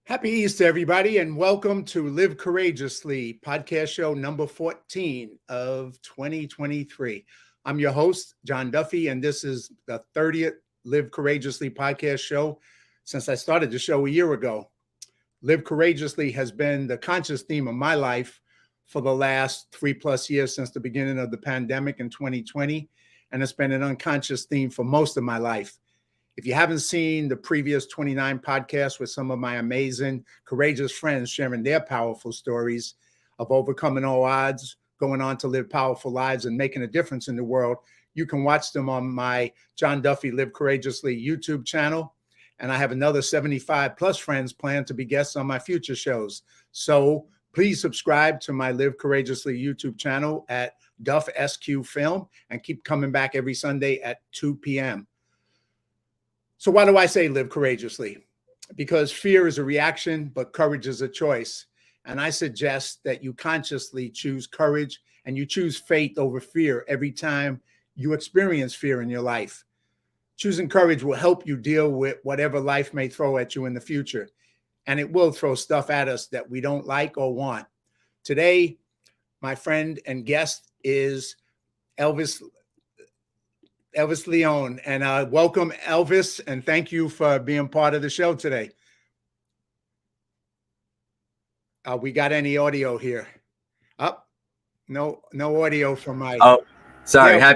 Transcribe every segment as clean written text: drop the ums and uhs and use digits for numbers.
Happy Easter, everybody, and welcome to Live Courageously, podcast show number 14 of 2023. I'm your host, John Duffy, and this is the 30th Live Courageously podcast show since I started the show a year ago. Live Courageously has been the conscious theme of my life for the last 3+ years since the beginning of the pandemic in 2020, and it's been an unconscious theme for most of my life. If you haven't seen the previous 29 podcasts with some of my amazing, courageous friends sharing their powerful stories of overcoming all odds, going on to live powerful lives and making a difference in the world, you can watch them on my John Duffy Live Courageously YouTube channel. And I have another 75 plus friends planned to be guests on my future shows. So please subscribe to my Live Courageously YouTube channel at Duff SQ Film and keep coming back every Sunday at 2 p.m. So why do I say live courageously? Because fear is a reaction, but courage is a choice. And I suggest that you consciously choose courage and you choose faith over fear every time you experience fear in your life. Choosing courage will help you deal with whatever life may throw at you in the future. And it will throw stuff at us that we don't like or want. Today, my friend and guest is Elvis Leon, and welcome, Elvis, and thank you for being part of the show today. We got any audio here? No audio from my. Oh, sorry. Yeah.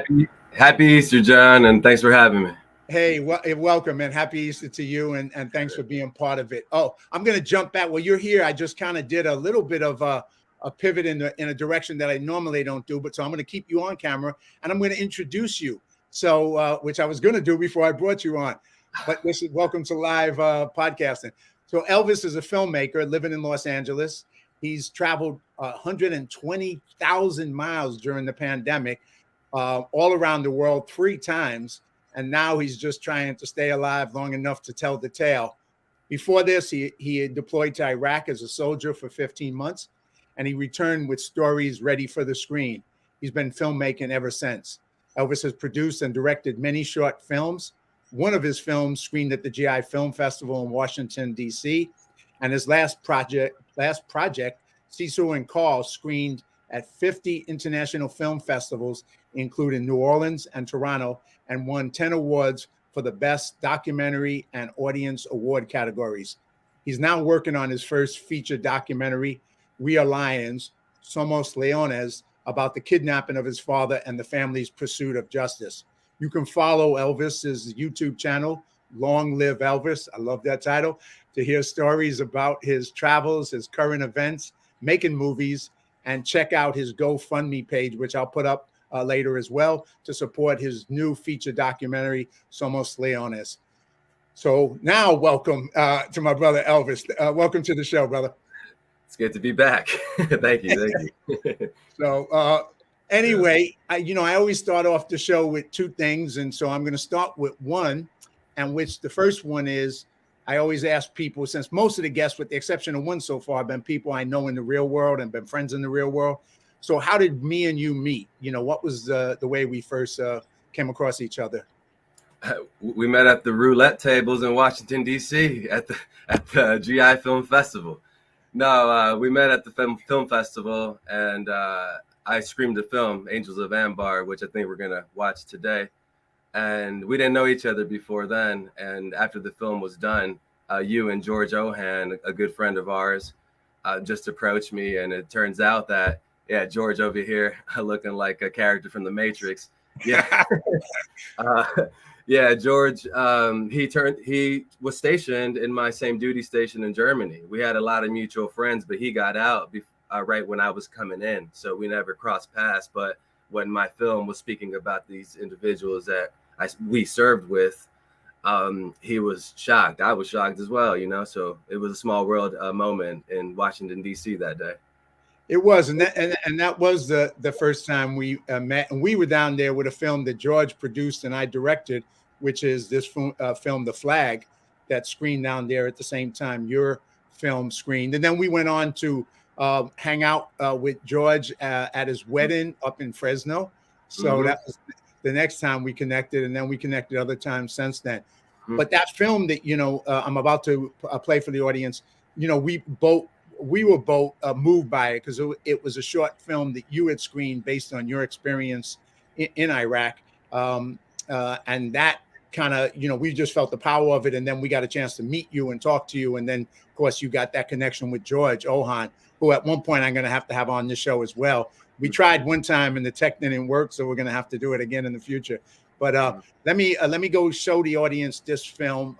Happy Easter, John, and thanks for having me. Hey, welcome and happy Easter to you, and thanks for being part of it. Oh, I'm going to jump back. Well, you're here. I just kind of did a little bit of a pivot in a direction that I normally don't do, but so I'm going to keep you on camera, and I'm going to introduce you. So, which I was going to do before I brought you on, but this is welcome to live podcasting. So Elvis is a filmmaker living in Los Angeles. He's traveled 120,000 miles during the pandemic, all around the world 3 times. And now he's just trying to stay alive long enough to tell the tale. Before this, he had deployed to Iraq as a soldier for 15 months, and he returned with stories ready for the screen. He's been filmmaking ever since. Elvis has produced and directed many short films. One of his films screened at the GI Film Festival in Washington, D.C., and his last project, Cecil and Carl, screened at 50 international film festivals, including New Orleans and Toronto, and won 10 awards for the Best Documentary and Audience Award categories. He's now working on his first feature documentary, Real Lions, Somos Leones, about the kidnapping of his father and the family's pursuit of justice. You can follow Elvis's YouTube channel, Long Live Elvis. I love that title, to hear stories about his travels, his current events, making movies, and check out his GoFundMe page, which I'll put up later as well, to support his new feature documentary, Somos Leones. So now welcome to my brother Elvis. Welcome to the show, brother. It's good to be back. Thank you. So anyway, I always start off the show with 2 things. And so I'm going to start with one, and which the first one is, I always ask people, since most of the guests, with the exception of one so far, have been people I know in the real world and been friends in the real world. So how did me and you meet? What was the way we first came across each other? We met at the roulette tables in Washington, D.C. at the GI Film Festival. No, we met at the film festival, and I screamed a film, Angels of Ambar, which I think we're going to watch today. And we didn't know each other before then. And after the film was done, you and George Ohan, a good friend of ours, just approached me. And it turns out that, George over here looking like a character from The Matrix. Yeah. George, he was stationed in my same duty station in Germany. We had a lot of mutual friends, but he got out right when I was coming in. So we never crossed paths. But when my film was speaking about these individuals that we served with, he was shocked. I was shocked as well, so it was a small world moment in Washington, D.C. that day. It was, and that was the first time we met, and we were down there with a film that George produced and I directed, which is this film, The Flag, that screened down there at the same time your film screened. And then we went on to hang out with George at his wedding up in Fresno. So that was the next time we connected, and then we connected other times since then. But that film that I'm about to play for the audience we were both moved by it because it was a short film that you had screened based on your experience in Iraq, um, and that kind of we just felt the power of it, and then we got a chance to meet you and talk to you, and then of course you got that connection with George Ohan, who at one point I'm going to have on this show as well. We tried one time and the tech didn't work, so we're going to have to do it again in the future. But let me go show the audience this film.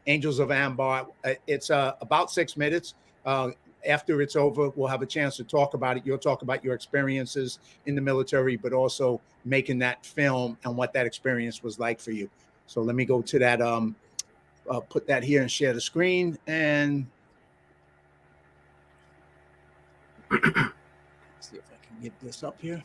Angels of Ambar. It's about 6 minutes. After it's over, we'll have a chance to talk about it. You'll talk about your experiences in the military, but also making that film and what that experience was like for you. So let me go to that. Put that here and share the screen. And see if I can get this up here.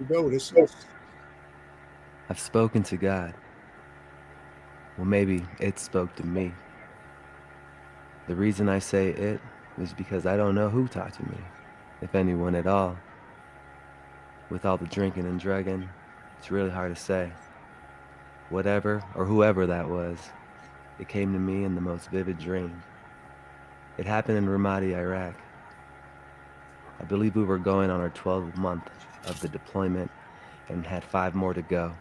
Go. This is... I've spoken to God. Well, maybe it spoke to me. The reason I say it is because I don't know who talked to me, if anyone at all. With all the drinking and drugging, it's really hard to say. Whatever or whoever that was, it came to me in the most vivid dream. It happened in Ramadi, Iraq. I believe we were going on our 12th month of the deployment and had 5 more to go.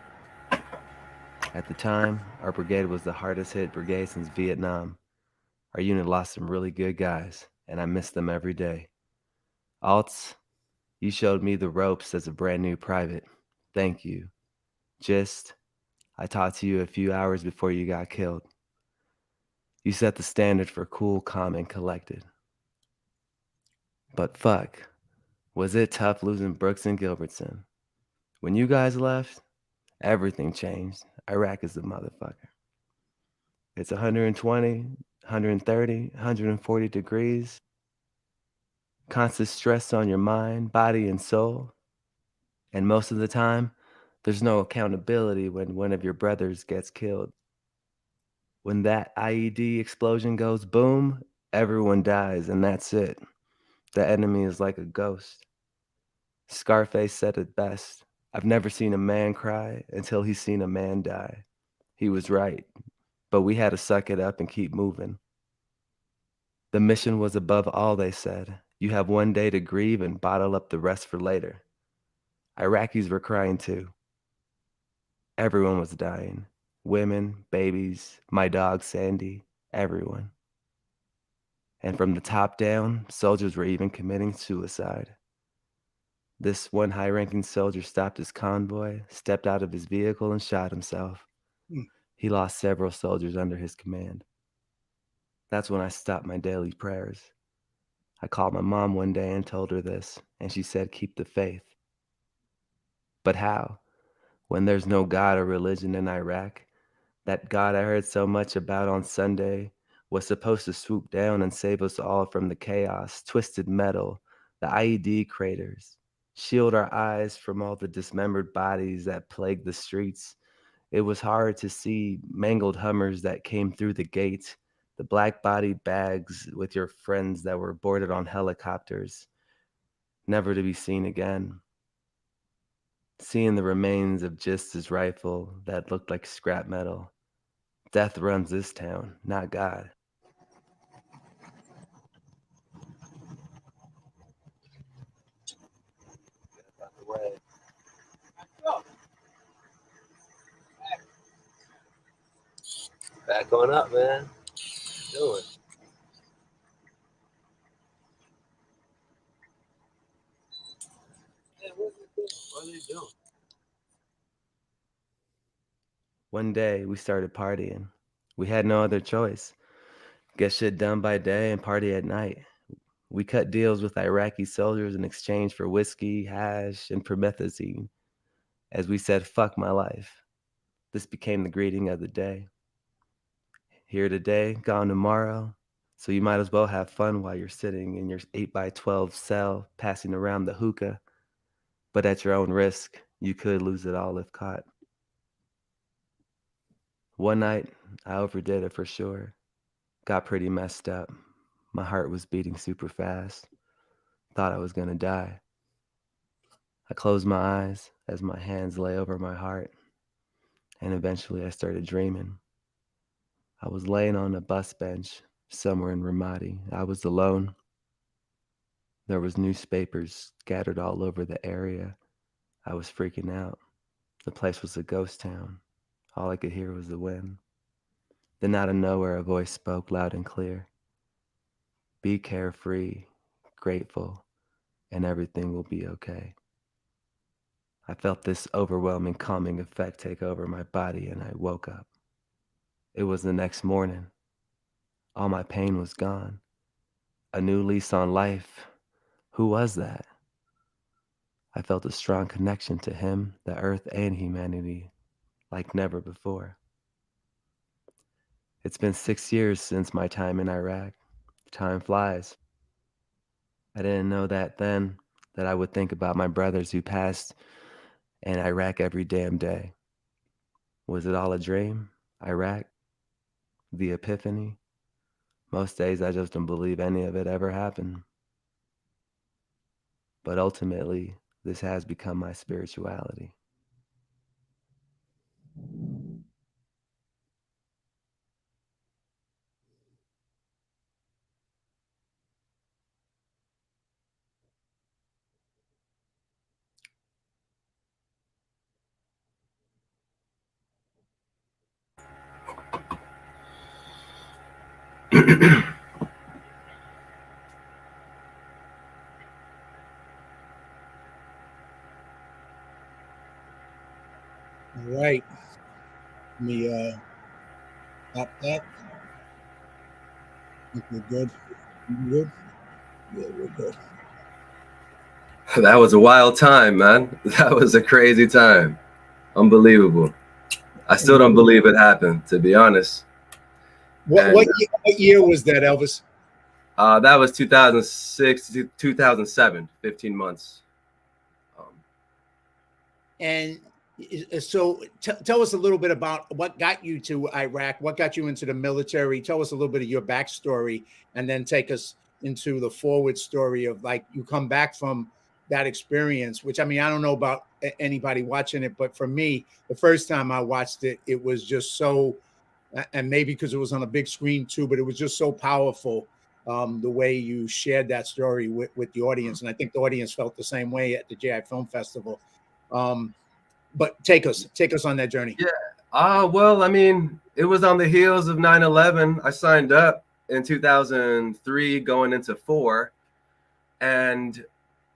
At the time, our brigade was the hardest hit brigade since Vietnam. Our unit lost some really good guys, and I miss them every day. Alts, you showed me the ropes as a brand new private. Thank you. Just, I talked to you a few hours before you got killed. You set the standard for cool, calm, and collected. But fuck, was it tough losing Brooks and Gilbertson? When you guys left, everything changed. Iraq is the motherfucker. It's 120, 130, 140 degrees. Constant stress on your mind, body, and soul. And most of the time, there's no accountability when one of your brothers gets killed. When that IED explosion goes boom, everyone dies, and that's it. The enemy is like a ghost. Scarface said it best. I've never seen a man cry until he's seen a man die. He was right, but we had to suck it up and keep moving. The mission was above all, they said. You have 1 day to grieve and bottle up the rest for later. Iraqis were crying too. Everyone was dying. Women, babies, my dog Sandy, everyone. And from the top down, soldiers were even committing suicide. This one high-ranking soldier stopped his convoy, stepped out of his vehicle, and shot himself. He lost several soldiers under his command. That's when I stopped my daily prayers. I called my mom one day and told her this, and she said, keep the faith. But how? When there's no God or religion in Iraq, that God I heard so much about on Sunday was supposed to swoop down and save us all from the chaos, twisted metal, the IED craters, shield our eyes from all the dismembered bodies that plagued the streets. It was hard to see mangled Hummers that came through the gate, the black body bags with your friends that were boarded on helicopters, never to be seen again. Seeing the remains of just his rifle that looked like scrap metal. Death runs this town, not God. Back on up, man. What you doing? Yeah, what are they doing? One day we started partying. We had no other choice. Get shit done by day and party at night. We cut deals with Iraqi soldiers in exchange for whiskey, hash, and promethazine. As we said, fuck my life. This became the greeting of the day. Here today, gone tomorrow. So you might as well have fun while you're sitting in your 8x12 cell, passing around the hookah. But at your own risk, you could lose it all if caught. One night, I overdid it for sure. Got pretty messed up. My heart was beating super fast. Thought I was gonna die. I closed my eyes as my hands lay over my heart, and eventually I started dreaming. I was laying on a bus bench somewhere in Ramadi. I was alone. There was newspapers scattered all over the area. I was freaking out. The place was a ghost town. All I could hear was the wind. Then out of nowhere, a voice spoke loud and clear. Be carefree, grateful, and everything will be okay. I felt this overwhelming calming effect take over my body, and I woke up. It was the next morning. All my pain was gone. A new lease on life. Who was that? I felt a strong connection to him, the earth, and humanity like never before. It's been 6 years since my time in Iraq. Time flies. I didn't know that then, that I would think about my brothers who passed in Iraq every damn day. Was it all a dream? Iraq? The epiphany? Most days I just don't believe any of it ever happened. But ultimately, this has become my spirituality. All right. Let me stop that. I think we're good. You good? Yeah, we're good. That was a wild time, man. That was a crazy time. Unbelievable. I still don't believe it happened, to be honest. What And what year was that, Elvis? that was 2006 to 2007, 15 months. And so tell us a little bit about what got you to Iraq, what got you into the military. Tell us a little bit of your backstory, and then take us into the forward story of like you come back from that experience, which I mean, I don't know about anybody watching it, but for me, the first time I watched it, it was just so, and maybe because it was on a big screen too, but it was just so powerful. The way you shared that story with the audience. And I think the audience felt the same way at the GI Film Festival. But take us on that journey. Yeah. Well, I mean, it was on the heels of 9/11. I signed up in 2003 going into 4. And,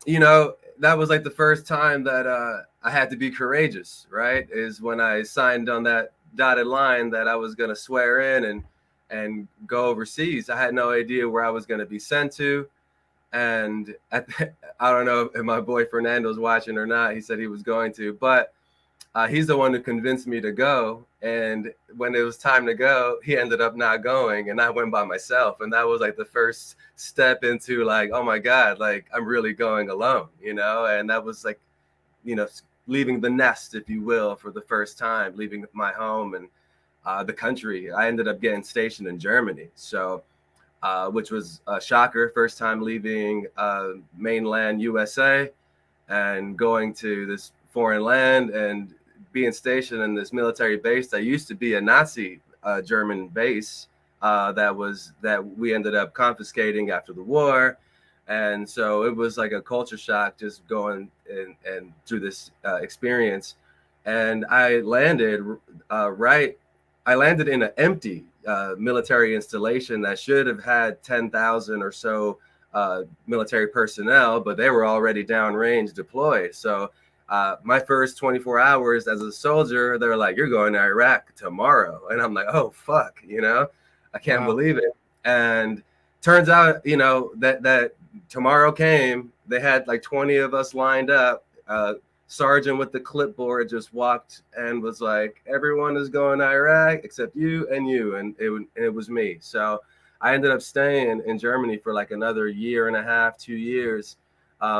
that was like the first time that I had to be courageous, right? Is when I signed on that dotted line that I was going to swear in and go overseas. I had no idea where I was going to be sent to. And I don't know if my boy Fernando's watching or not. He said he was going to, but he's the one who convinced me to go. And when it was time to go, he ended up not going, and I went by myself. And that was like the first step into like, oh my God, like I'm really going alone, And that was like, leaving the nest, if you will, for the first time, leaving my home and the country. I ended up getting stationed in Germany. So which was a shocker. First time leaving mainland USA and going to this foreign land and being stationed in this military base that used to be a Nazi German base that we ended up confiscating after the war. And so it was like a culture shock just going and through this experience. And I landed I landed in an empty military installation that should have had 10,000 or so military personnel, but they were already downrange deployed. So my first 24 hours as a soldier, they're like, you're going to Iraq tomorrow. And I'm like, oh, fuck, I can't believe it. And turns out, that tomorrow came, they had like 20 of us lined up. Sergeant with the clipboard just walked and was like, everyone is going to Iraq except you, and it was me. So I ended up staying in Germany for like another year and a half, 2 years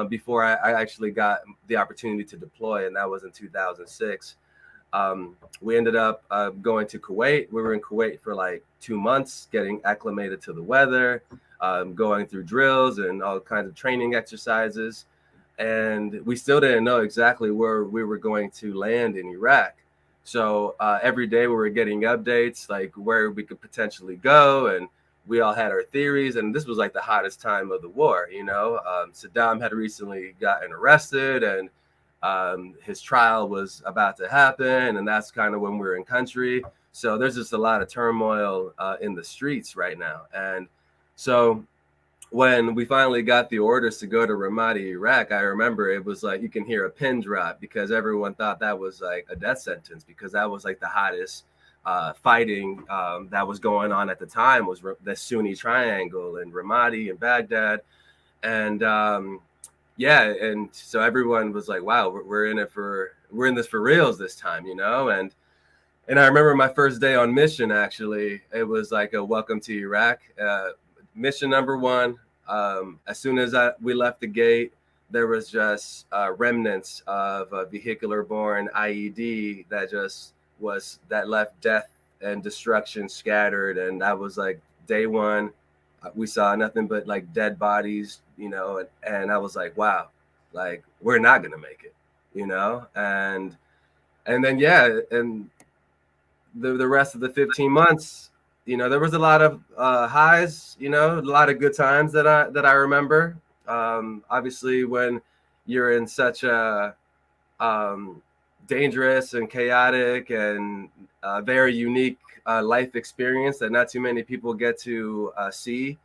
before I actually got the opportunity to deploy, and that was in 2006. We ended up going to Kuwait. We were in Kuwait for like 2 months, getting acclimated to the weather, going through drills and all kinds of training exercises. And we still didn't know exactly where we were going to land in Iraq. So every day we were getting updates, like where we could potentially go. And we all had our theories. And this was like the hottest time of the war, you know. Saddam had recently gotten arrested, and his trial was about to happen, and that's kind of when we were in country. So there's just a lot of turmoil in the streets right now. And so when we finally got the orders to go to Ramadi, Iraq, I remember it was like you can hear a pin drop, because everyone thought that was like a death sentence, because that was like the hottest fighting that was going on at the time, was the Sunni Triangle in Ramadi and Baghdad. And yeah, and so everyone was like, wow, we're in this for reals this time, you know. And I remember my first day on mission, actually, it was like a welcome to Iraq. Mission number one, as soon as we left the gate, there was just remnants of a vehicular-borne IED that left death and destruction scattered. And that was like day one. We saw nothing but like dead bodies, you know, and I was like, wow, like we're not gonna make it, you know. And then yeah, and the rest of the 15 months, you know, there was a lot of highs, you know, a lot of good times that I remember. Obviously, when you're in such a dangerous and chaotic and very unique life experience that not too many people get to see,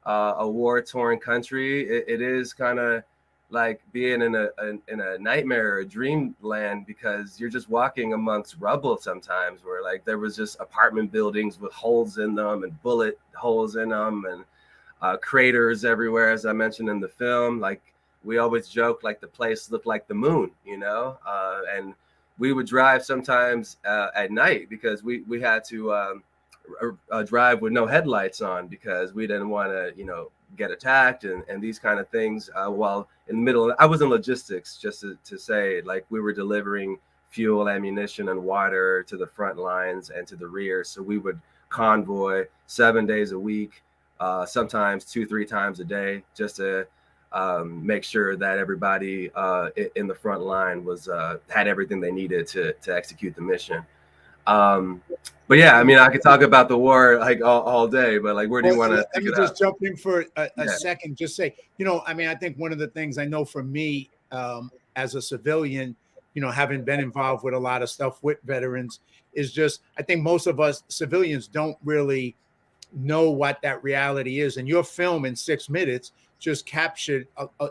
a war-torn country, it is kind of like being in a nightmare or a dreamland, because you're just walking amongst rubble sometimes, where like there was just apartment buildings with holes in them and bullet holes in them, and craters everywhere, as I mentioned in the film. Like we always joke, like the place looked like the moon, you know. And we would drive sometimes at night, because we had to drive with no headlights on, because we didn't want to, you know, get attacked and these kind of things. While in the middle, I was in logistics, just to say, like we were delivering fuel, ammunition, and water to the front lines and to the rear. So we would convoy 7 days a week, sometimes 2-3 times a day, just to make sure that everybody in the front line was had everything they needed to execute the mission. But yeah, I mean, I could talk about the war like all day, but like, where do you want to let pick me it just up? jump in for a Yeah. second. Just say, you know, I mean, I think one of the things I know for me as a civilian, you know, having been involved with a lot of stuff with veterans, is just, I think most of us civilians don't really know what that reality is. And your film in 6 minutes just captured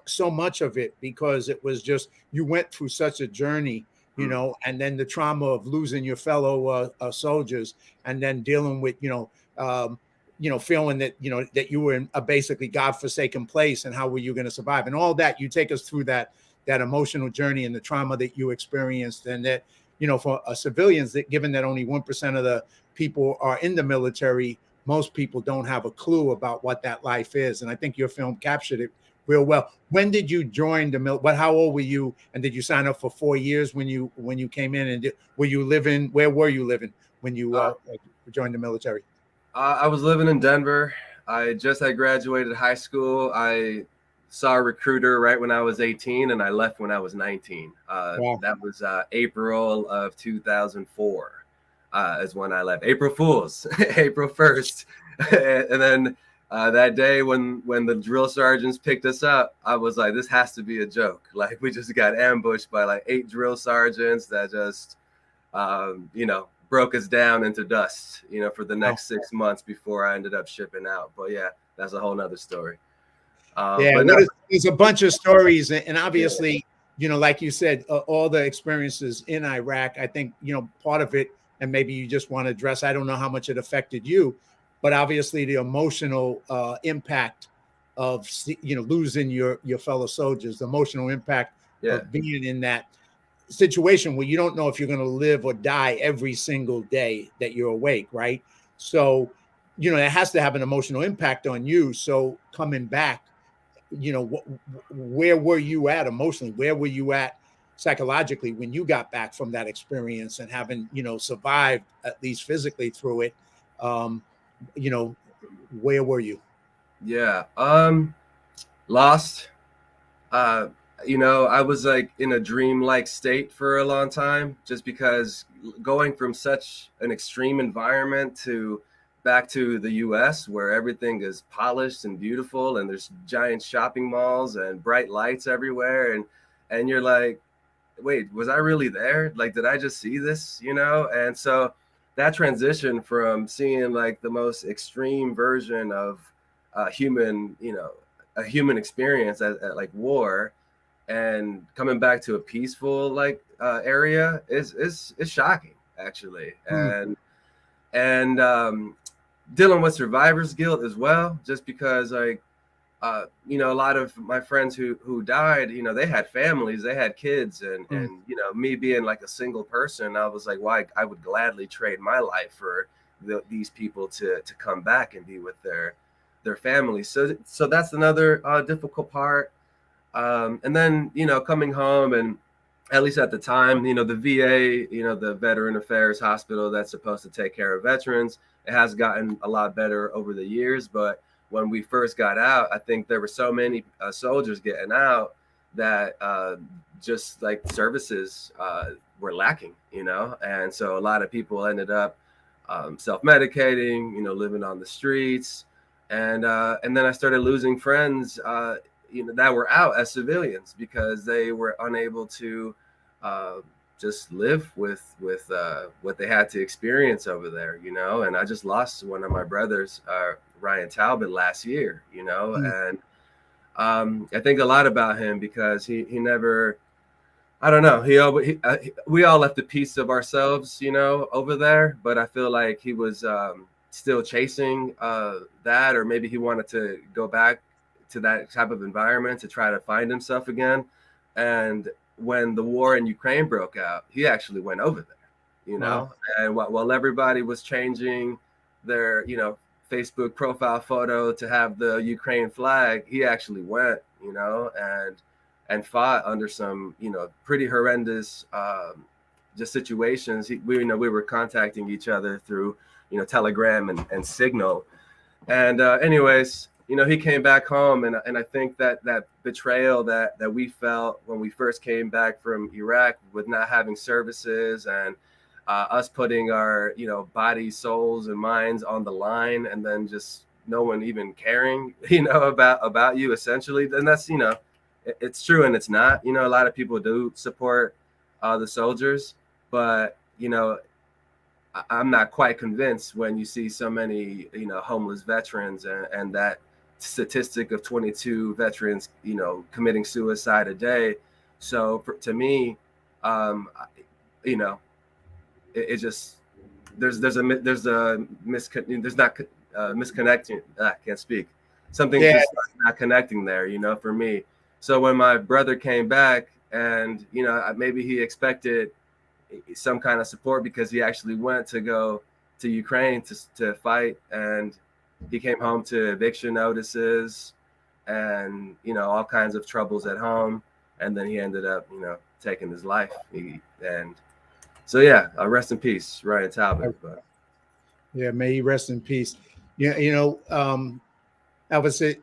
so much of it, because it was just, you went through such a journey, you know, and then the trauma of losing your fellow soldiers, and then dealing with, you know, feeling that, you know, that you were in a basically godforsaken place, and how were you going to survive, and all that. You take us through that emotional journey and the trauma that you experienced. And that, you know, for civilians, that given that only 1% of the people are in the military, most people don't have a clue about what that life is. And I think your film captured it real well. When did you join the military? How old were you? And did you sign up for 4 years when you came in? And were you living? Where were you living when you joined the military? I was living in Denver. I just had graduated high school. I saw a recruiter right when I was 18, and I left when I was 19. Wow. That was April of 2004 is when I left. April Fools, April 1st. And then that day when the drill sergeants picked us up, I was like, this has to be a joke. Like, we just got ambushed by like 8 drill sergeants that just, you know, broke us down into dust, you know, for the next 6 months before I ended up shipping out. But yeah, that's a whole nother story. Yeah, but there's a bunch of stories, and obviously, you know, like you said, all the experiences in Iraq. I think, you know, part of it, and maybe you just want to address, I don't know how much it affected you, but obviously the emotional impact of, you know, losing your fellow soldiers, the emotional impact of being in that situation where you don't know if you're going to live or die every single day that you're awake, right? So, you know, it has to have an emotional impact on you. So coming back, you know, where were you at emotionally? Where were you at psychologically when you got back from that experience and having, survived at least physically through it. um where were you? Yeah. Lost. Uh, I was like in a dream-like state for a long time, just because going from such an extreme environment to back to the US where everything is polished and beautiful and there's giant shopping malls and bright lights everywhere, and you're like, wait, was I really there? Like, did I just see this? And so that transition from seeing like the most extreme version of human, a human experience at like war, and coming back to a peaceful like area is shocking actually. And dealing with survivor's guilt as well, just because like a lot of my friends who died, they had families, they had kids, and me being like a single person, I was like, why, I would gladly trade my life for these people to come back and be with their families. So that's another difficult part. And then coming home, and at least at the time, the VA, the Veteran Affairs Hospital that's supposed to take care of veterans, it has gotten a lot better over the years. But when we first got out, I think there were so many soldiers getting out that just like services were lacking, and so a lot of people ended up self-medicating, living on the streets, and then I started losing friends, that were out as civilians because they were unable to just live with what they had to experience over there, and I just lost one of my brothers, Ryan Talbot, last year, and I think a lot about him because he never, I don't know, we all left a piece of ourselves, over there, but I feel like he was still chasing that, or maybe he wanted to go back to that type of environment to try to find himself again. And when the war in Ukraine broke out, he actually went over there, Wow. and while everybody was changing their, Facebook profile photo to have the Ukraine flag, he actually went, and fought under some, pretty horrendous just situations. We were contacting each other through, Telegram and Signal. And anyways, he came back home, and I think that betrayal that we felt when we first came back from Iraq, with not having services, and us putting our, bodies, souls, and minds on the line, and then just no one even caring, about you essentially. And that's, it's true and it's not. A lot of people do support the soldiers, but I'm not quite convinced when you see so many, homeless veterans, and that statistic of 22 veterans, committing suicide a day. So to me, it just, there's misconnecting. I can't speak. Something's just not connecting there, for me. So when my brother came back, and maybe he expected some kind of support because he actually went to go to Ukraine to fight, and he came home to eviction notices and all kinds of troubles at home, and then he ended up taking his life. And so yeah, rest in peace, Ryan Talbot. But Yeah, may he rest in peace. Elvis,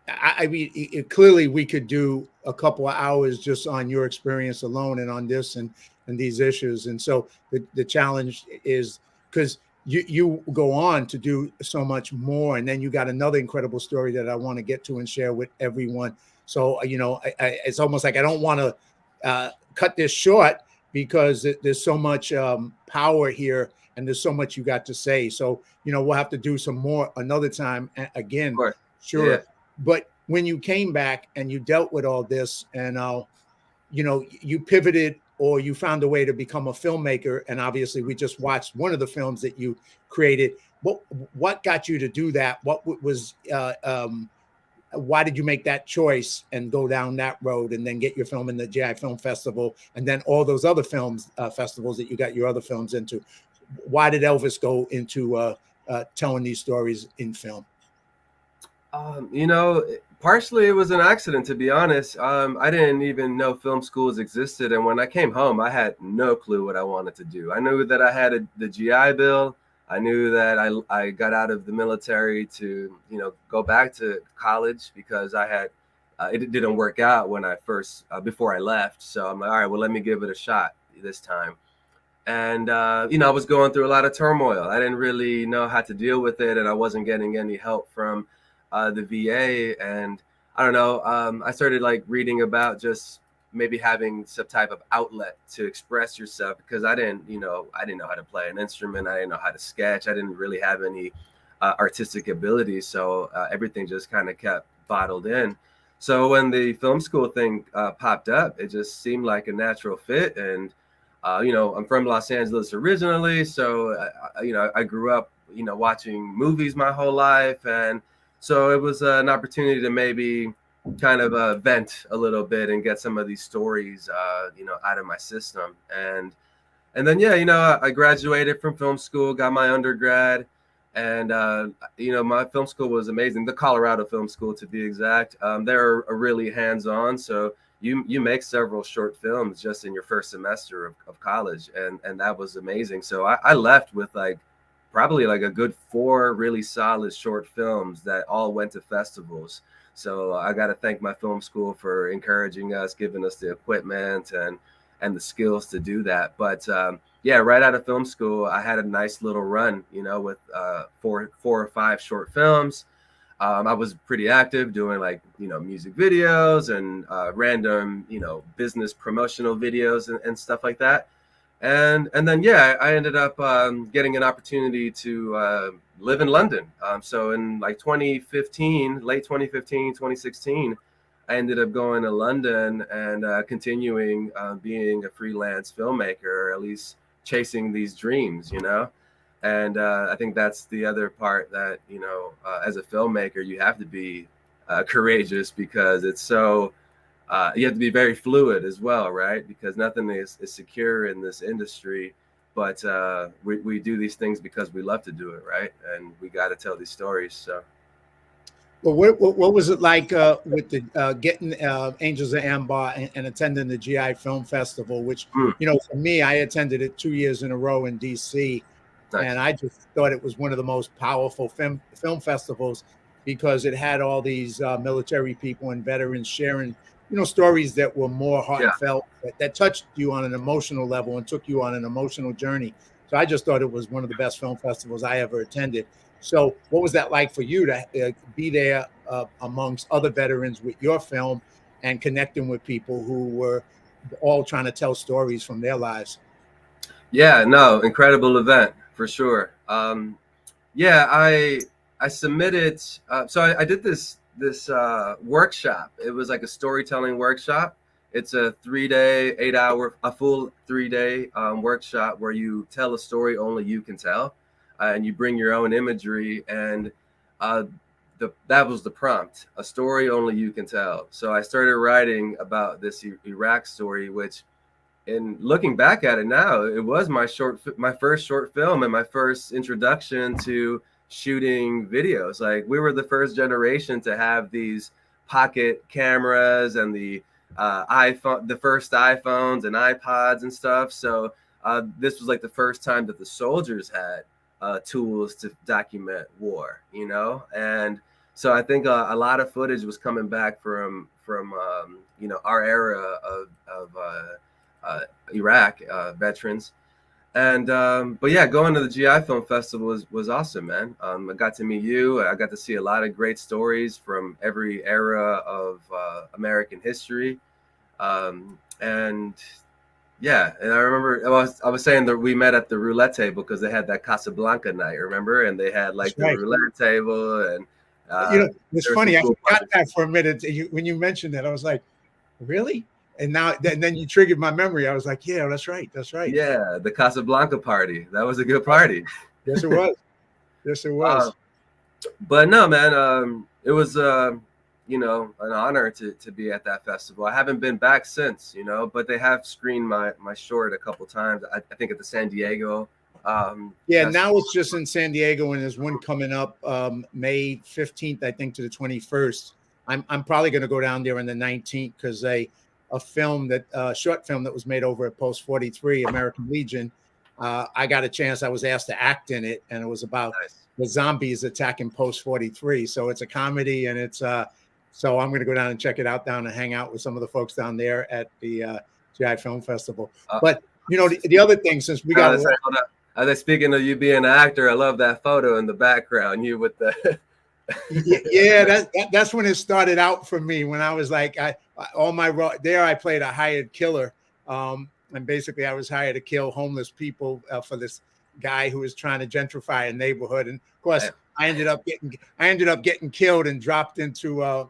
I mean, clearly we could do a couple of hours just on your experience alone and on this and these issues. And so the challenge is because you go on to do so much more, and then you got another incredible story that I want to get to and share with everyone. So it's almost like I don't want to cut this short because there's so much power here, and there's so much you got to say. So we'll have to do some more another time again. Sure. Yeah. But when you came back and you dealt with all this, and you pivoted, or you found a way to become a filmmaker, and obviously we just watched one of the films that you created. What got you to do that? What was why did you make that choice and go down that road, and then get your film in the GI Film Festival, and then all those other films festivals that you got your other films into? Why did Elvis go into telling these stories in film? Partially, it was an accident, to be honest. I didn't even know film schools existed, and when I came home, I had no clue what I wanted to do. I knew that I had the GI Bill. I knew that I got out of the military to, go back to college because I had it didn't work out when I first before I left. So I'm like, all right, well, let me give it a shot this time. And I was going through a lot of turmoil. I didn't really know how to deal with it, and I wasn't getting any help from the VA. And I don't know. I started like reading about just maybe having some type of outlet to express yourself, because I didn't know how to play an instrument. I didn't know how to sketch. I didn't really have any artistic ability, so everything just kind of kept bottled in. So when the film school thing popped up, it just seemed like a natural fit. And I'm from Los Angeles originally, so I grew up, watching movies my whole life, and so it was an opportunity to maybe kind of vent a little bit and get some of these stories, out of my system. And then I graduated from film school, got my undergrad, and my film school was amazing. The Colorado Film School, to be exact. They're really hands-on, so you make several short films just in your first semester of college, and that was amazing. So I left with probably a good 4 really solid short films that all went to festivals. So I got to thank my film school for encouraging us, giving us the equipment and the skills to do that. But right out of film school, I had a nice little run, with 4 or 5 short films. I was pretty active doing music videos and random, business promotional videos and stuff like that. And then, I ended up getting an opportunity to live in London. So in 2015, late 2015, 2016, I ended up going to London and continuing being a freelance filmmaker, or at least chasing these dreams, And I think that's the other part that, as a filmmaker, you have to be courageous, because it's so, you have to be very fluid as well, right? Because nothing is secure in this industry, but we do these things because we love to do it, right? And we got to tell these stories, so. Well, what was it like with the getting Angels of Ambar and attending the GI Film Festival, which, for me, I attended it 2 years in a row in DC. Nice. And I just thought it was one of the most powerful film festivals, because it had all these military people and veterans sharing, stories that were more heartfelt, that touched you on an emotional level and took you on an emotional journey. So I just thought it was one of the best film festivals I ever attended. So what was that like for you to be there amongst other veterans with your film and connecting with people who were all trying to tell stories from their lives? Yeah, no, incredible event for sure. I submitted. So I did this workshop. It was like a storytelling workshop. It's a 3-day, 8-hour, a full 3-day workshop where you tell a story only you can tell, and you bring your own imagery. And that was the prompt: a story only you can tell. So I started writing about this Iraq story, which, in looking back at it now, it was my first short film and my first introduction to shooting videos. We were the first generation to have these pocket cameras and the first iPhones and iPods and stuff. So this was the first time that the soldiers had tools to document war, and so I think a lot of footage was coming back from our era of Iraq veterans. And going to the GI Film Festival was awesome, man. I got to meet you. I got to see a lot of great stories from every era of American history. And I remember I was saying that we met at the roulette table because they had that Casablanca night, remember? And they had the roulette table, and it's funny. I forgot that for a minute. When you mentioned that, I was like, really? And now, then you triggered my memory. I was like, yeah, that's right. That's right. Yeah, the Casablanca party. That was a good party. Yes, it was. Yes, it was. But no, man, it was, an honor to be at that festival. I haven't been back since, but they have screened my short a couple times. I think at the San Diego. Now it's just in San Diego, and there's one coming up May 15th, I think, to the 21st. I'm probably going to go down there on the 19th because a film that short film that was made over at Post 43 American Legion. I got a chance. I was asked to act in it, and it was about the zombies attacking Post 43. So it's a comedy, and it's so I'm going to go down and check it out down and hang out with some of the folks down there at the GI Film Festival. But you know, the other thing, since we got as I speaking of you being an actor, I love that photo in the background. You with the yeah, that's when it started out for me. When I was like, I played a hired killer, and basically I was hired to kill homeless people for this guy who was trying to gentrify a neighborhood. And of course, I ended up getting killed and dropped into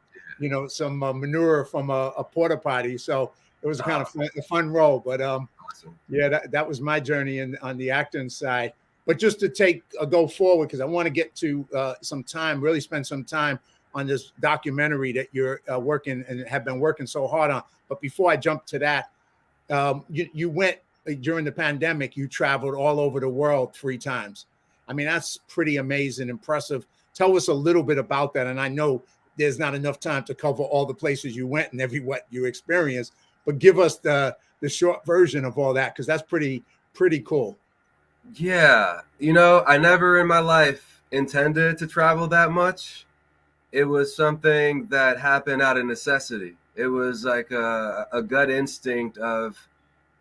some manure from a porta potty. So it was kind of a fun role. But yeah, that was my journey on the acting side. But just to go forward, because I want to get to really spend some time on this documentary that you're working and have been working so hard on. But before I jump to that, you went during the pandemic, you traveled all over the world 3 times. I mean, that's pretty amazing, impressive. Tell us a little bit about that. And I know there's not enough time to cover all the places you went and what you experienced, but give us the short version of all that, because that's pretty cool. Yeah, I never in my life intended to travel that much. It was something that happened out of necessity. It was like a gut instinct of,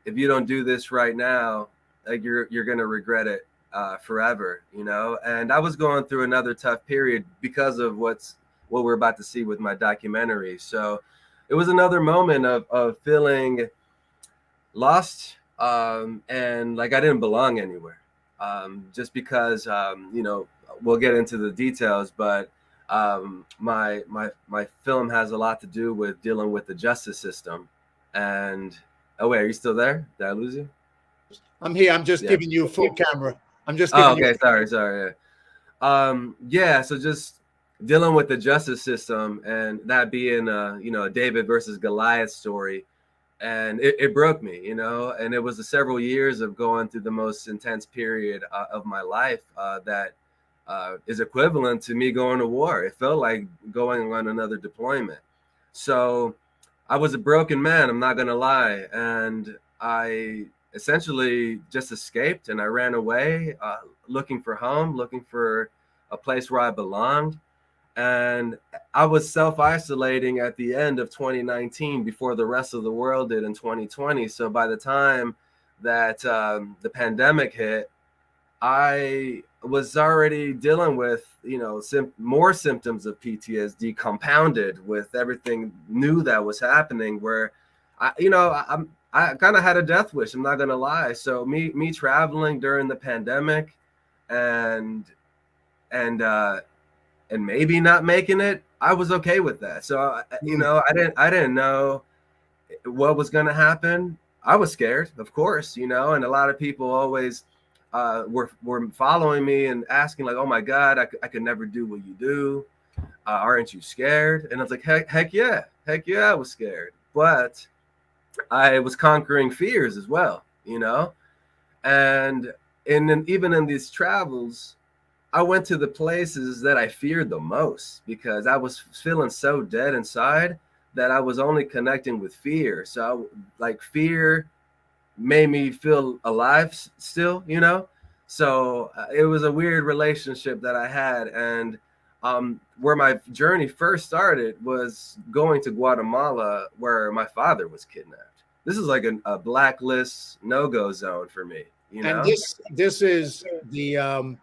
if you don't do this right now, like you're gonna regret it forever, And I was going through another tough period because of what we're about to see with my documentary. So it was another moment of feeling lost. And like I didn't belong anywhere, just because we'll get into the details, but my film has a lot to do with dealing with the justice system. And oh wait, are you still there? Did I lose you? I'm here. I'm just giving you a full camera. I'm just giving okay. Sorry. Yeah. So just dealing with the justice system, and that being a David versus Goliath story. And it broke me, and it was several years of going through the most intense period of my life that is equivalent to me going to war. It felt like going on another deployment. So I was a broken man, I'm not going to lie. And I essentially just escaped, and I ran away, looking for home, looking for a place where I belonged. And I was self-isolating at the end of 2019 before the rest of the world did in 2020. So by the time that the pandemic hit, I was already dealing with, more symptoms of PTSD compounded with everything new that was happening, where I kind of had a death wish. I'm not going to lie. So me traveling during the pandemic and maybe not making it, I was okay with that. So, I didn't know what was going to happen. I was scared, of course, and a lot of people always were following me and asking like, oh my God, I could never do what you do. Aren't you scared? And I was like, heck yeah, I was scared. But I was conquering fears as well, and even in these travels, I went to the places that I feared the most, because I was feeling so dead inside that I was only connecting with fear. So fear made me feel alive still, So it was a weird relationship that I had. And where my journey first started was going to Guatemala, where my father was kidnapped. This is like a blacklist no-go zone for me, And this is the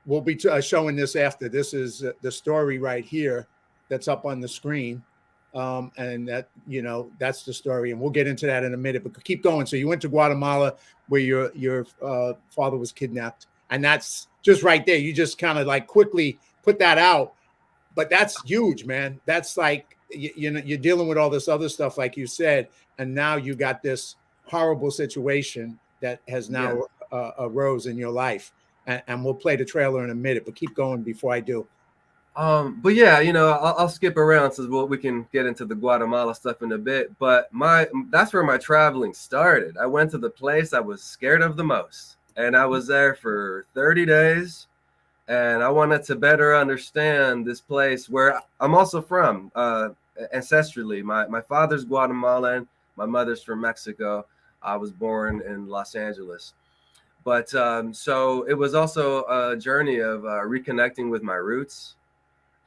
we'll be showing this after. This is the story right here that's up on the screen. And that, that's the story. And we'll get into that in a minute, but keep going. So you went to Guatemala where your father was kidnapped. And that's just right there. You just kind of like quickly put that out. But that's huge, man. That's like, you're dealing with all this other stuff, like you said. And now you got this horrible situation that has now arose in your life. And we'll play the trailer in a minute, but keep going before I do. But yeah, I'll skip around so we can get into the Guatemala stuff in a bit. But that's where my traveling started. I went to the place I was scared of the most, and I was there for 30 days. And I wanted to better understand this place where I'm also from, ancestrally. My father's Guatemalan, my mother's from Mexico. I was born in Los Angeles. But so it was also a journey of reconnecting with my roots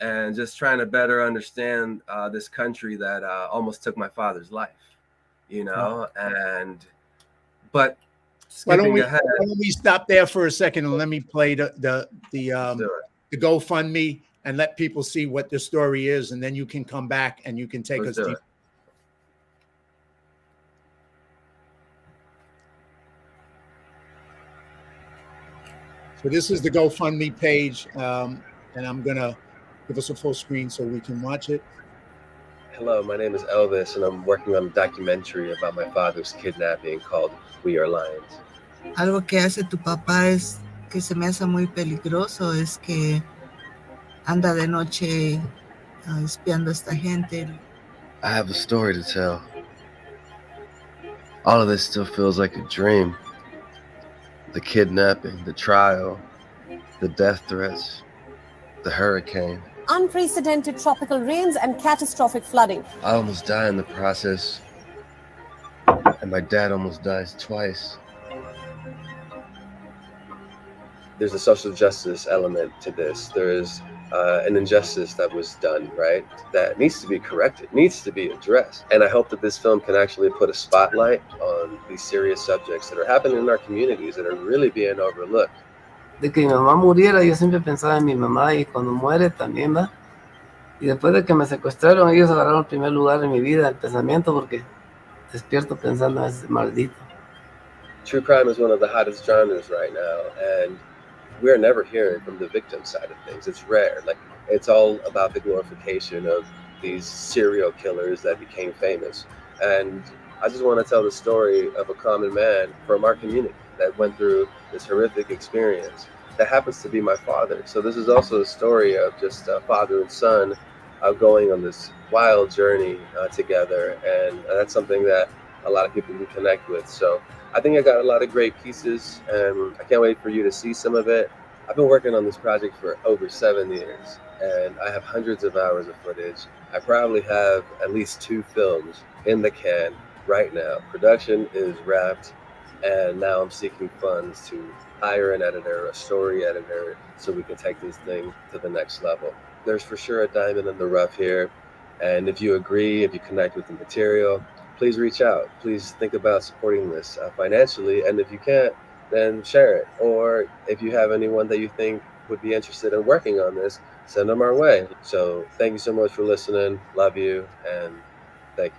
and just trying to better understand this country that almost took my father's life, you know. But Why don't skipping we ahead, stop there for a second and let me play the let's do it. GoFundMe and let people see what the story is, and then you can come back and you can take Let's us do deep. it. So this is the GoFundMe page, and I'm gonna give us a full screen so we can watch it. Hello, my name is Elvis, and I'm working on a documentary about my father's kidnapping called We Are Lions. Algo que hace tu papá es que se me hace muy peligroso, es que anda de noche espiando a esta gente. I have a story to tell. All of this still feels like a dream. The kidnapping, the trial, the death threats, the hurricane. Unprecedented tropical rains and catastrophic flooding. I almost die in the process, and my dad almost dies twice. There's a social justice element to this. There is an injustice that was done, right? That needs to be corrected, needs to be addressed. And I hope that this film can actually put a spotlight on these serious subjects that are happening in our communities that are really being overlooked. De que mi mamá muriera, yo siempre pensaba en mi mamá, y cuando muere también va. Y después de que me secuestraron, ellos agarraron el primer lugar en mi vida, el pensamiento, porque despierto pensando en ese maldito. True crime is one of the hottest genres right now, and we're never hearing from the victim side of things. It's rare. Like, it's all about the glorification of these serial killers that became famous. And I just want to tell the story of a common man from our community that went through this horrific experience that happens to be my father. So this is also a story of just a father and son going on this wild journey together, and that's something that a lot of people can connect with. So I think I got a lot of great pieces, and I can't wait for you to see some of it. I've been working on this project for over 7 years, and I have hundreds of hours of footage. I probably have at least 2 films in the can right now. Production is wrapped, and now I'm seeking funds to hire an editor, a story editor, so we can take this thing to the next level. There's for sure a diamond in the rough here, and if you agree, if you connect with the material, please reach out. Please think about supporting this financially, and if you can't, then share it. Or if you have anyone that you think would be interested in working on this, send them our way. So thank you so much for listening. Love you, and thank you.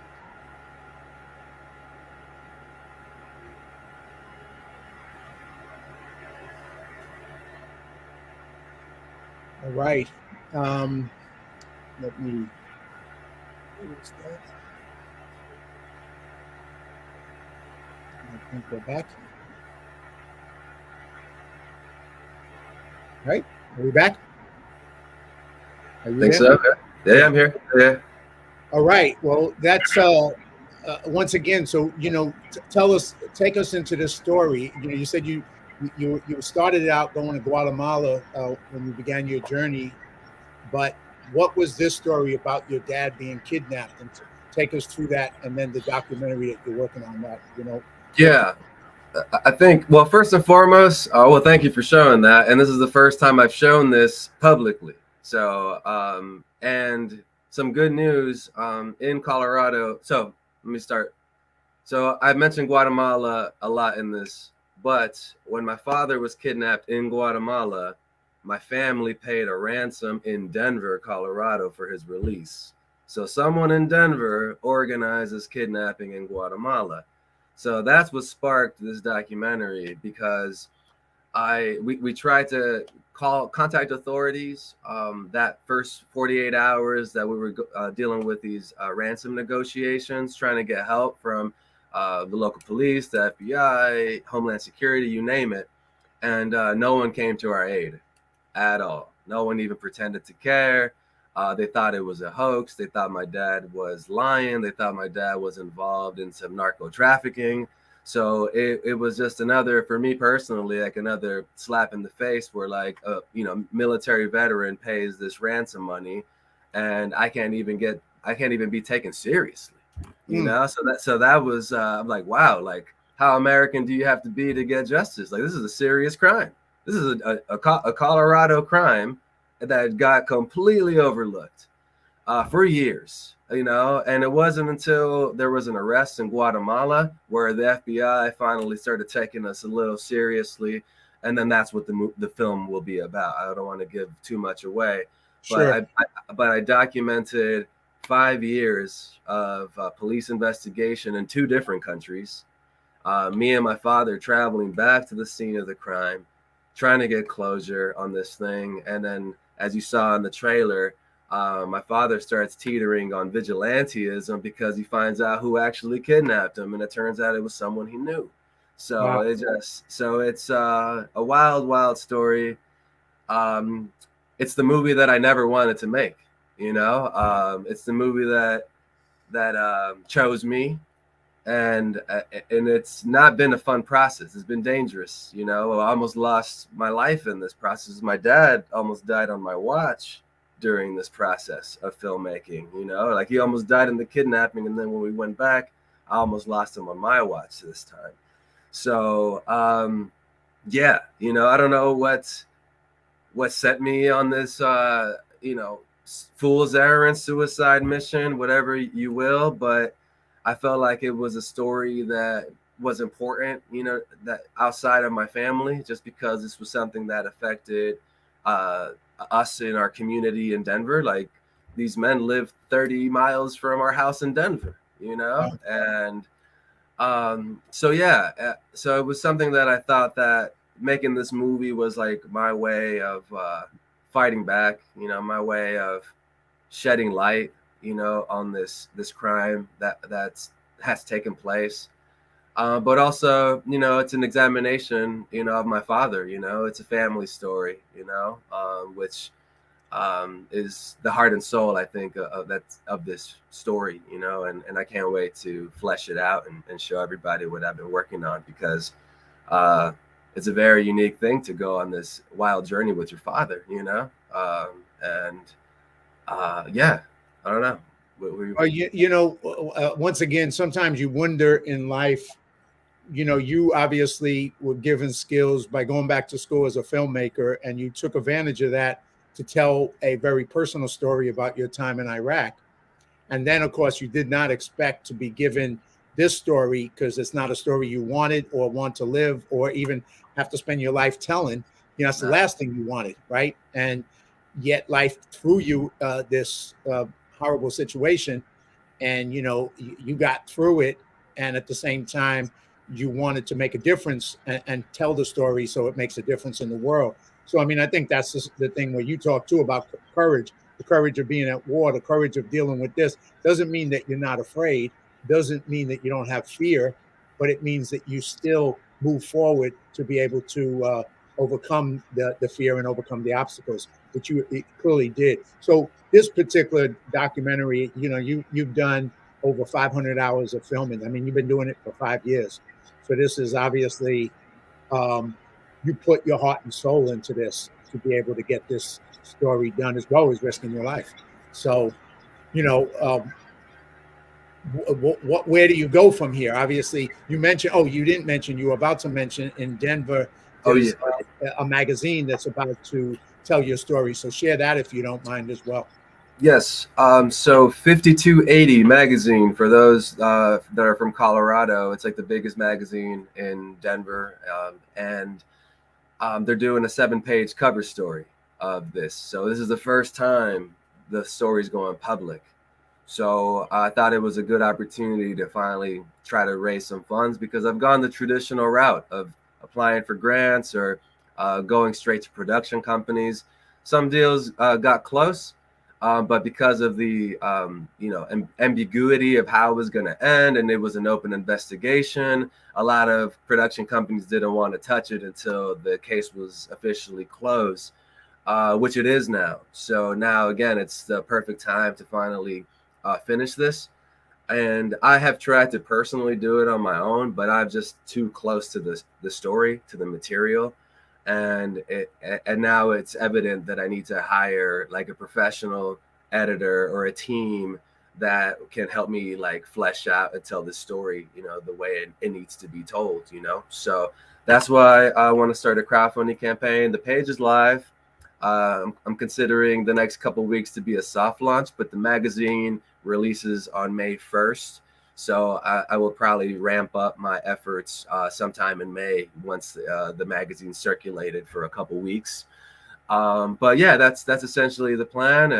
All right. Let me. I think we're back. Right? Are we back? Are you Think there? so? Yeah, I'm here. Yeah. All right. Well, that's once again. So take us into this story. You said you started out going to Guatemala when you began your journey, but what was this story about your dad being kidnapped? And take us through that, and then the documentary that you're working on. That Yeah. I think, well, first and foremost, well, thank you for showing that. And this is the first time I've shown this publicly. So, and some good news in Colorado. So let me start. So I mentioned Guatemala a lot in this, but when my father was kidnapped in Guatemala, my family paid a ransom in Denver, Colorado for his release. So someone in Denver organizes kidnapping in Guatemala. So that's what sparked this documentary, because we tried to contact authorities that first 48 hours that we were dealing with these ransom negotiations, trying to get help from the local police, the FBI, Homeland Security, you name it. And no one came to our aid at all. No one even pretended to care. They thought it was a hoax. They thought my dad was lying. They thought my dad was involved in some narco trafficking. So it was just another, for me personally, like another slap in the face where like a military veteran pays this ransom money, and I can't even be taken seriously, So that was I'm like, wow, like how American do you have to be to get justice? Like this is a serious crime. This is a Colorado crime that got completely overlooked for years, and it wasn't until there was an arrest in Guatemala where the FBI finally started taking us a little seriously, and then that's what the film will be about. I don't want to give too much away, Sure. but I documented 5 years of police investigation in 2 different countries. Me and my father traveling back to the scene of the crime, trying to get closure on this thing, and then as you saw in the trailer, my father starts teetering on vigilantism because he finds out who actually kidnapped him, and it turns out it was someone he knew. So Wow. it's a wild story. It's the movie that I never wanted to make. It's the movie that chose me, and it's not been a fun process. It's been dangerous. I almost lost my life in this process. My dad almost died on my watch during this process of filmmaking. Like he almost died in the kidnapping, and then when we went back, I almost lost him on my watch this time. So yeah, I don't know what set me on this fool's errand, suicide mission, whatever you will, but I felt like it was a story that was important, that outside of my family, just because this was something that affected us in our community in Denver. Like these men live 30 miles from our house in Denver, and so yeah, so it was something that I thought that making this movie was like my way of fighting back, my way of shedding light, on this crime that has taken place. But also, it's an examination, of my father. It's a family story, which is the heart and soul, I think, of this story, and I can't wait to flesh it out and show everybody what I've been working on, because it's a very unique thing to go on this wild journey with your father, and yeah, I don't know. Once again, sometimes you wonder in life, you obviously were given skills by going back to school as a filmmaker, and you took advantage of that to tell a very personal story about your time in Iraq. And then, of course, you did not expect to be given this story, because it's not a story you wanted or want to live or even have to spend your life telling. It's the last thing you wanted, right? And yet life threw you this horrible situation, and you got through it, and at the same time you wanted to make a difference and tell the story so it makes a difference in the world. So I mean, I think that's the thing where you talk too about courage, the courage of being at war, the courage of dealing with this. Doesn't mean that you're not afraid, doesn't mean that you don't have fear, but it means that you still move forward to be able to overcome the fear and overcome the obstacles, which you clearly did. So this particular documentary, you've done over 500 hours of filming. I mean, you've been doing it for 5 years. So this is obviously, you put your heart and soul into this to be able to get this story done, as well as risking your life. So, where do you go from here? Obviously, you mentioned, you didn't mention, you were about to mention in Denver, there's a magazine that's about to tell your story. So share that if you don't mind as well. Yes. So 5280 magazine, for those that are from Colorado, it's like the biggest magazine in Denver. And they're doing a 7-page cover story of this. So this is the first time the story's going public. So I thought it was a good opportunity to finally try to raise some funds, because I've gone the traditional route of applying for grants or going straight to production companies. Some deals got close, but because of the ambiguity of how it was going to end, and it was an open investigation, a lot of production companies didn't want to touch it until the case was officially closed, which it is now. So now, again, it's the perfect time to finally finish this. And I have tried to personally do it on my own, but I'm just too close to the story, to the material. And now it's evident that I need to hire like a professional editor or a team that can help me like flesh out and tell the story, the way it needs to be told, So that's why I want to start a crowdfunding campaign. The page is live. I'm considering the next couple of weeks to be a soft launch, but the magazine releases on May 1st. So I will probably ramp up my efforts sometime in May once the magazine circulated for a couple weeks. But yeah, that's essentially the plan.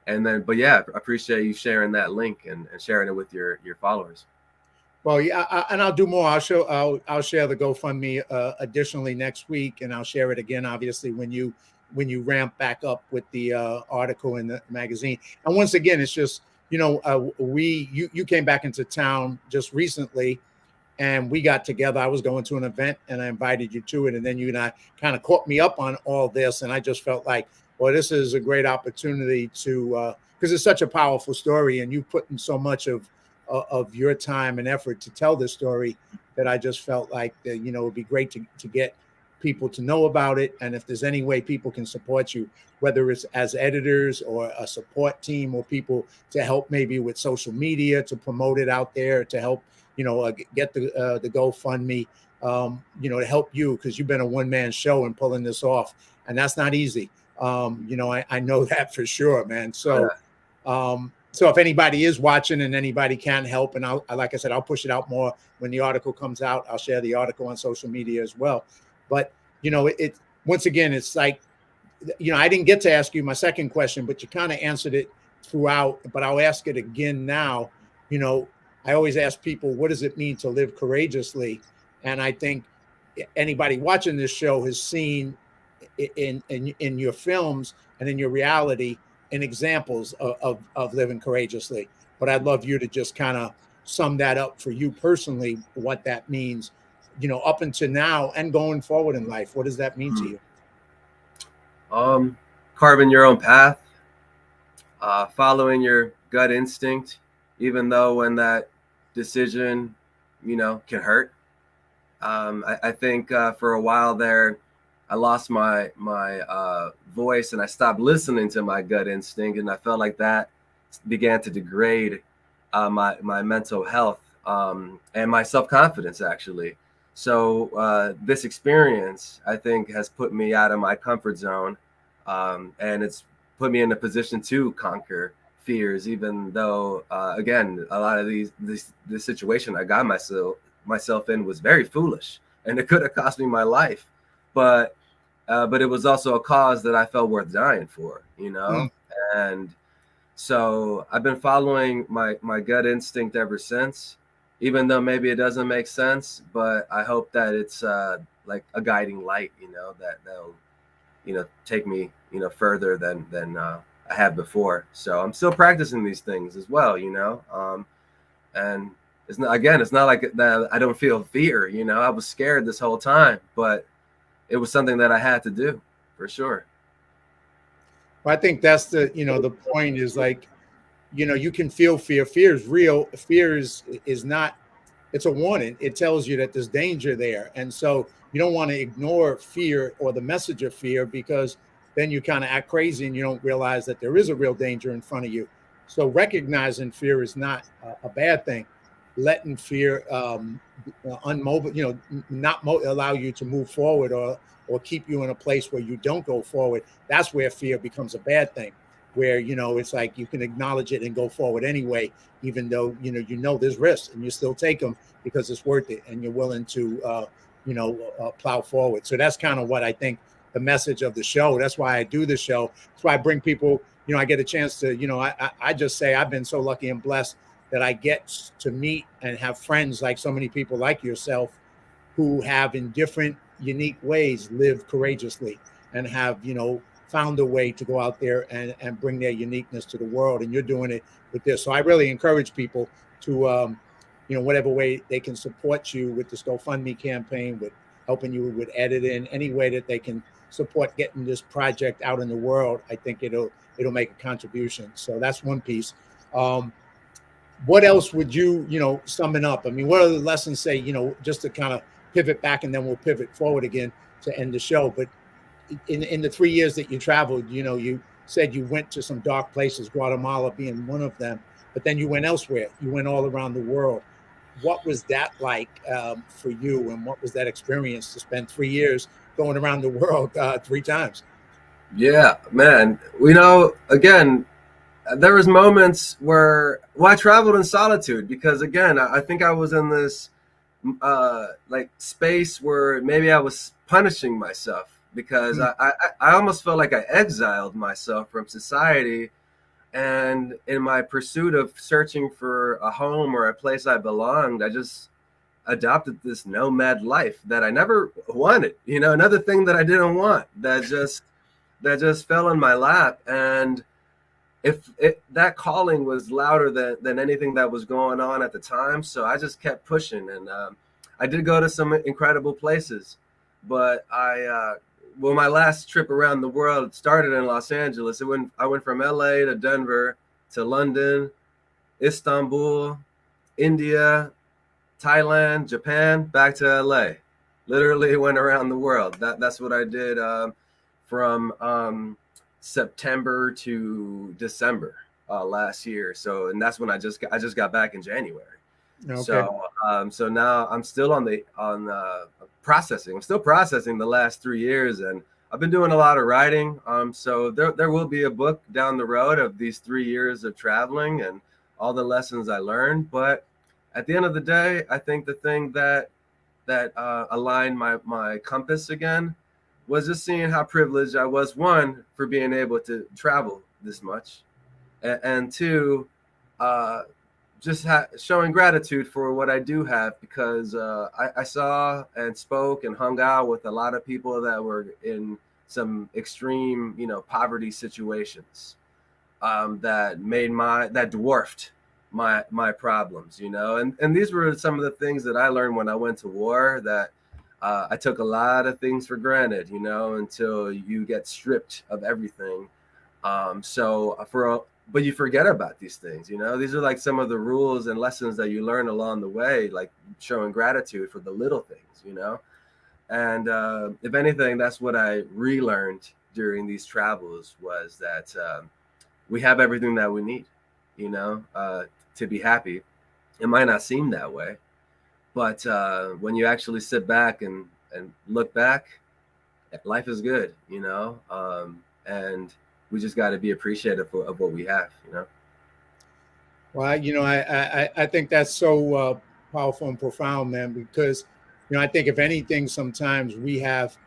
But yeah, I appreciate you sharing that link and sharing it with your followers. Well, yeah, and I'll do more. I'll share the GoFundMe additionally next week, and I'll share it again, obviously, when you ramp back up with the article in the magazine. And once again, it's just you came back into town just recently, and we got together. I was going to an event, and I invited you to it, and then you and I kind of caught me up on all this, and I just felt like, well, this is a great opportunity to because it's such a powerful story, and you put in so much of your time and effort to tell this story that I just felt like that, it would be great to get people to know about it. And if there's any way people can support you, whether it's as editors or a support team or people to help maybe with social media, to promote it out there, to help, get the GoFundMe, to help you, because you've been a one-man show and pulling this off. And that's not easy. I know that for sure, man. So, so if anybody is watching and anybody can help, and like I said, I'll push it out more when the article comes out. I'll share the article on social media as well. But, once again, it's like, I didn't get to ask you my second question, but you kind of answered it throughout, but I'll ask it again now. I always ask people, what does it mean to live courageously? And I think anybody watching this show has seen in your films and in your reality and examples of living courageously. But I'd love you to just kind of sum that up for you personally, what that means, up until now and going forward in life. What does that mean to you? Carving your own path, following your gut instinct, even though when that decision, can hurt. I think for a while there, I lost my voice and I stopped listening to my gut instinct, and I felt like that began to degrade my mental health and my self-confidence, actually. So this experience, I think, has put me out of my comfort zone, and it's put me in a position to conquer fears, even though, again, a lot of this situation I got myself in was very foolish, and it could have cost me my life. But it was also a cause that I felt worth dying for, And so I've been following my gut instinct ever since, even though maybe it doesn't make sense. But I hope that it's like a guiding light, that'll, take me, further than I have before. So I'm still practicing these things as well, and it's not like that I don't feel fear, I was scared this whole time, but it was something that I had to do for sure. Well, I think that's the point is like, you can feel fear. Fear is real. Fear is not, it's a warning. It tells you that there's danger there. And so you don't want to ignore fear or the message of fear, because then you kind of act crazy and you don't realize that there is a real danger in front of you. So recognizing fear is not a bad thing. Letting fear not allow you to move forward or keep you in a place where you don't go forward. That's where fear becomes a bad thing, where, it's like you can acknowledge it and go forward anyway, even though, there's risks, and you still take them because it's worth it and you're willing to, plow forward. So that's kind of what I think the message of the show. That's why I do the show. That's why I bring people, I get a chance to, I just say I've been so lucky and blessed that I get to meet and have friends like so many people like yourself who have in different unique ways lived courageously and have, found a way to go out there and bring their uniqueness to the world. And you're doing it with this. So I really encourage people to, whatever way they can support you with this GoFundMe campaign, with helping you with editing, any way that they can support getting this project out in the world. I think it'll make a contribution. So that's one piece. what else would you, summing up? I mean, what are the lessons say, just to kind of pivot back, and then we'll pivot forward again to end the show. But in the 3 years that you traveled, you said you went to some dark places, Guatemala being one of them, but then you went elsewhere. You went all around the world. What was that like for you, and what was that experience to spend 3 years going around the world 3 times? Yeah, man. Again, there was moments where I traveled in solitude because, again, I think I was in this like space where maybe I was punishing myself because I almost felt like I exiled myself from society. And in my pursuit of searching for a home or a place I belonged, I just adopted this nomad life that I never wanted. Another thing that I didn't want that just fell in my lap. And that calling was louder than anything that was going on at the time. So I just kept pushing. And I did go to some incredible places, but my last trip around the world started in Los Angeles. I went from LA to Denver to London, Istanbul, India, Thailand, Japan, back to LA. Literally went around the world. That's what I did from September to December last year. So, and that's when I just got back in January. Okay. So now I'm still processing. I'm still processing the last 3 years, and I've been doing a lot of writing. So there will be a book down the road of these 3 years of traveling and all the lessons I learned. But at the end of the day, I think the thing that aligned my compass again was just seeing how privileged I was, one, for being able to travel this much, and two, just showing gratitude for what I do have, because I saw and spoke and hung out with a lot of people that were in some extreme, poverty situations that dwarfed my problems, and these were some of the things that I learned when I went to war, that I took a lot of things for granted, until you get stripped of everything. But you forget about these things, these are like some of the rules and lessons that you learn along the way, like showing gratitude for the little things, and if anything, that's what I relearned during these travels, was that we have everything that we need, to be happy. It might not seem that way, but when you actually sit back and look back, life is good, and we just got to be appreciative of what we have, Well, I think that's so powerful and profound, man, because, I think if anything, sometimes we have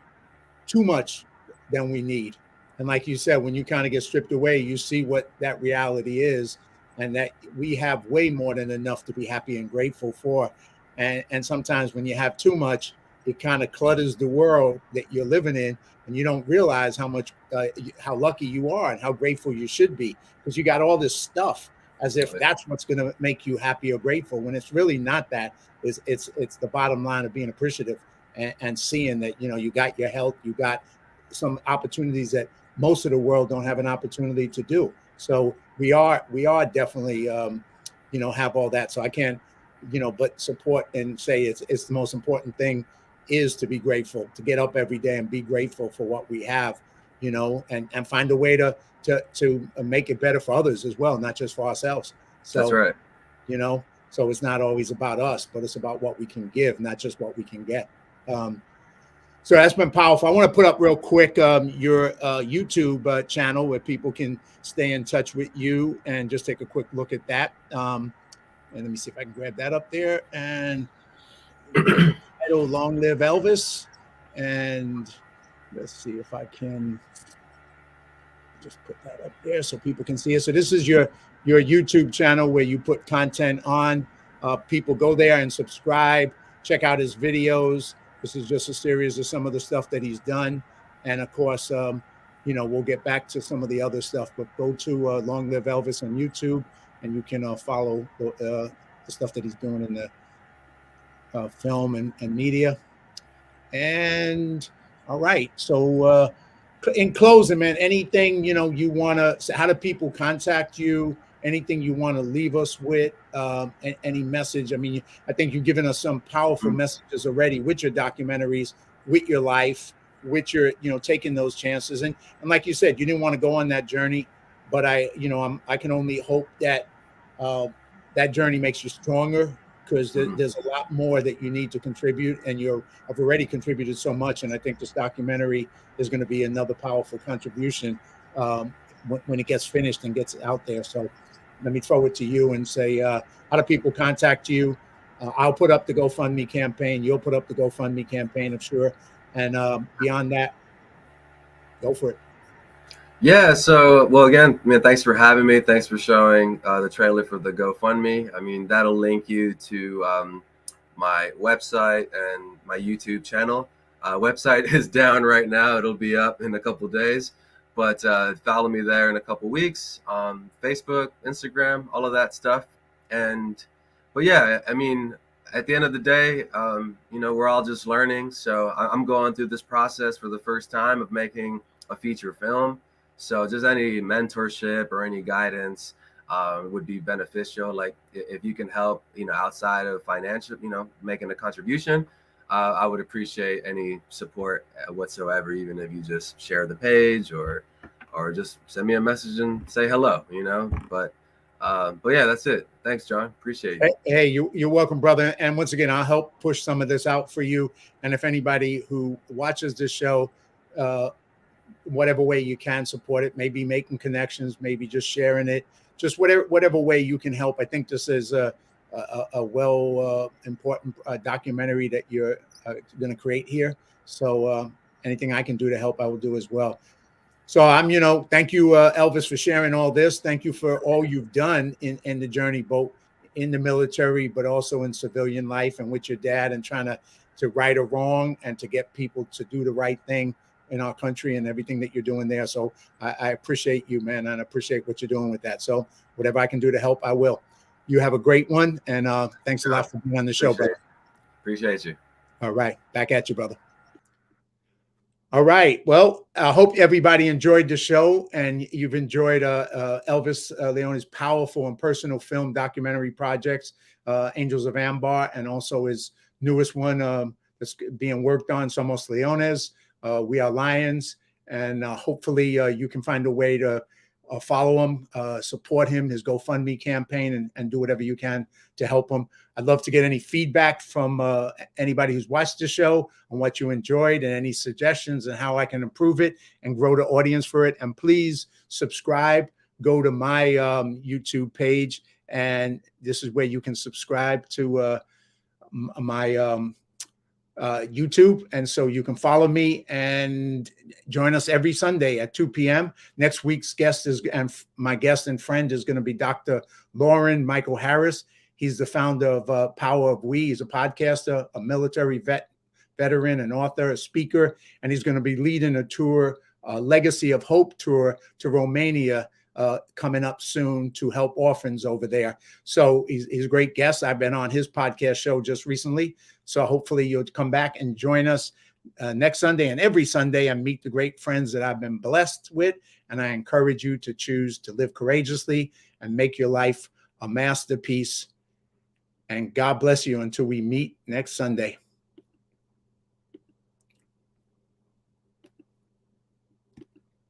too much than we need. And like you said, when you kind of get stripped away, you see what that reality is, and that we have way more than enough to be happy and grateful for. And sometimes when you have too much, it kind of clutters the world that you're living in, and you don't realize how lucky you are and how grateful you should be, because you got all this stuff as if that's what's going to make you happy or grateful, when it's really not that. It's the bottom line of being appreciative and seeing that, you got your health, you got some opportunities that most of the world don't have an opportunity to do. So we are definitely, have all that. So I can't, but support and say it's the most important thing is to be grateful, to get up every day and be grateful for what we have, and find a way to make it better for others as well, not just for ourselves. So, that's right. So it's not always about us, but it's about what we can give, not just what we can get. So that's been powerful. I want to put up real quick your YouTube channel where people can stay in touch with you and just take a quick look at that. And let me see if I can grab that up there. And title, Long Live Elvis. And let's see if I can just put that up there so people can see it. So this is your YouTube channel where you put content on. People go there and subscribe, check out his videos. This is just a series of some of the stuff that he's done. And of course, we'll get back to some of the other stuff, but go to Long Live Elvis on YouTube, and you can follow the stuff that he's doing in the film and media. And all right. So in closing, man, anything, you want to say, how do people contact you? anything you want to leave us with, any message. I mean, I think you've given us some powerful messages already with your documentaries, with your life, with your, taking those chances. And like you said, you didn't want to go on that journey, but I can only hope that that journey makes you stronger, because there's a lot more that you need to contribute, and I've already contributed so much. And I think this documentary is going to be another powerful contribution when it gets finished and gets out there. So let me throw it to you and say, how do people contact you? I'll put up the GoFundMe campaign. You'll put up the GoFundMe campaign, I'm sure. And beyond that, go for it. Yeah. So, well, again, man, thanks for having me. Thanks for showing the trailer for the GoFundMe. I mean, that'll link you to my website and my YouTube channel. Website is down right now. It'll be up in a couple of days, but follow me there in a couple of weeks on Facebook, Instagram, all of that stuff. But yeah, I mean, at the end of the day, we're all just learning. So I'm going through this process for the first time of making a feature film. So just any mentorship or any guidance would be beneficial. Like if you can help, outside of financial, making a contribution, I would appreciate any support whatsoever, even if you just share the page or just send me a message and say hello, But yeah, that's it. Thanks, John. Appreciate you. Hey, you're welcome, brother. And once again, I'll help push some of this out for you. And if anybody who watches this show, whatever way you can support it, maybe making connections, maybe just sharing it, just whatever way you can help. I think this is a important documentary that you're going to create here. So anything I can do to help, I will do as well. So thank you, Elvis, for sharing all this. Thank you for all you've done in the journey, both in the military, but also in civilian life and with your dad, and trying to right a wrong and to get people to do the right thing in our country, and everything that you're doing there. So I appreciate you, man, and I appreciate what you're doing with that. So whatever I can do to help, I will. You have a great one, and thanks a lot for being on the show, brother. Appreciate you. All right, back at you, brother. All right. Well, I hope everybody enjoyed the show, and you've enjoyed Elvis Leone's powerful and personal film documentary projects, Angels of Ambar, and also his newest one that's being worked on, Somos Leones, We Are Lions. And hopefully you can find a way to follow him, support him, his GoFundMe campaign, and do whatever you can to help him. I'd love to get any feedback from anybody who's watched the show on what you enjoyed, and any suggestions and how I can improve it and grow the audience for it. And please subscribe. Go to my YouTube page, and this is where you can subscribe to my YouTube. And so you can follow me and join us every Sunday at 2 p.m. Next week's guest my guest and friend is going to be Dr. Lauren Michael Harris. He's the founder of Power of We. He's a podcaster, a military veteran, an author, a speaker, and he's going to be leading a tour, Legacy of Hope tour to Romania, coming up soon, to help orphans over there. So he's a great guest. I've been on his podcast show just recently. So hopefully you'll come back and join us next Sunday and every Sunday, and meet the great friends that I've been blessed with. And I encourage you to choose to live courageously and make your life a masterpiece. And God bless you until we meet next Sunday.